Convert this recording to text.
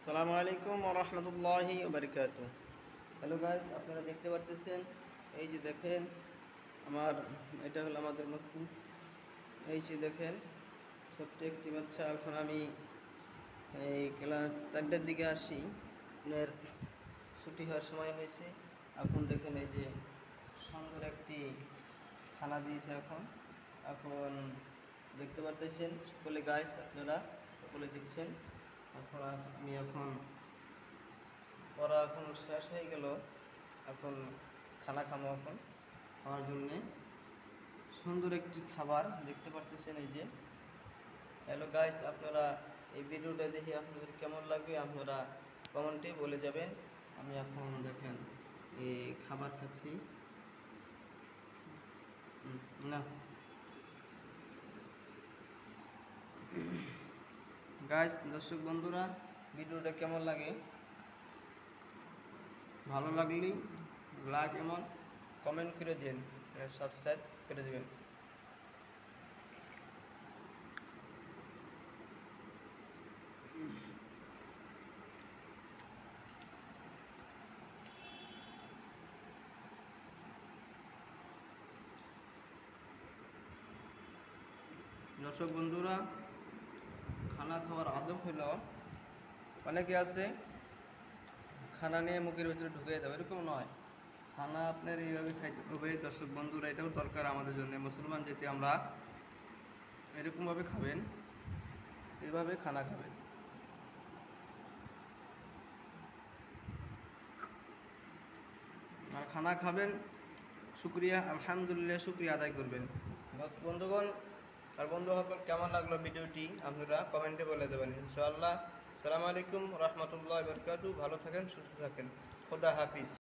আসসালামু আলাইকুম ওয়া রাহমাতুল্লাহি ওয়া বারাকাতুহু। হ্যালো গাইস, আপনারা দেখতে পারতেছেন, এই যে দেখেন এটা হলো আমাদের মসজিদ। এই যে দেখেন ছোট্ট একটি বাচ্চা। এখন আমি এই ক্লাস 4টার দিকে আসি, আপনার ছুটি হওয়ার সময় হয়েছে। এখন দেখেন এই যে সুন্দর একটি খানা দিয়েছে। এখন এখন দেখতে পারতেছেন সকলে গাইস, আপনারা সকলে দেখছেন। এখন পড়া এখন শেষ হয়ে গেল, এখন খানা খাবো। এখন খাওয়ার জন্যে সুন্দর একটি খাবার দেখতে পারতেছেন। এই যে হ্যালো গাইস, আপনারা এই ভিডিওটা দেখে আপনাদের কেমন লাগবে আপনারা কমেন্টে বলে যাবেন। আমি এখন দেখেন এই খাবার খাচ্ছি না গাইস। দর্শক বন্ধুরা, ভিডিওটা কেমন লাগে, ভালো লাগলে লাইক এমন কমেন্ট করে দিন, সাবস্ক্রাইব করে দেবেন। দর্শক বন্ধুরা, খানা খাওয়ার আদব হলো, অনেকে আছে খানা নিয়ে মুখের ভিতরে ঢুকে যাবে, এরকম নয়। খানা আপনার এইভাবে খাইতে হবে। দর্শক বন্ধুরা, এটাও দরকার আমাদের জন্য, মুসলমান যেতে আমরা এরকমভাবে খাবেন, এইভাবে খানা খাবেন। আর খানা খাবেন, শুক্রিয়া আলহামদুলিল্লাহ শুক্রিয়া আদায় করবেন। বন্ধুগণ আর বন্ধু সকল, কেমন লাগলো ভিডিওটি আপনারা কমেন্টে বলে দেবেন ইনশাআল্লাহ। আসসালামু আলাইকুম রহমতুল্লাহ বারকাতু। ভালো থাকেন, সুস্থ থাকেন, খোদা হাফিজ।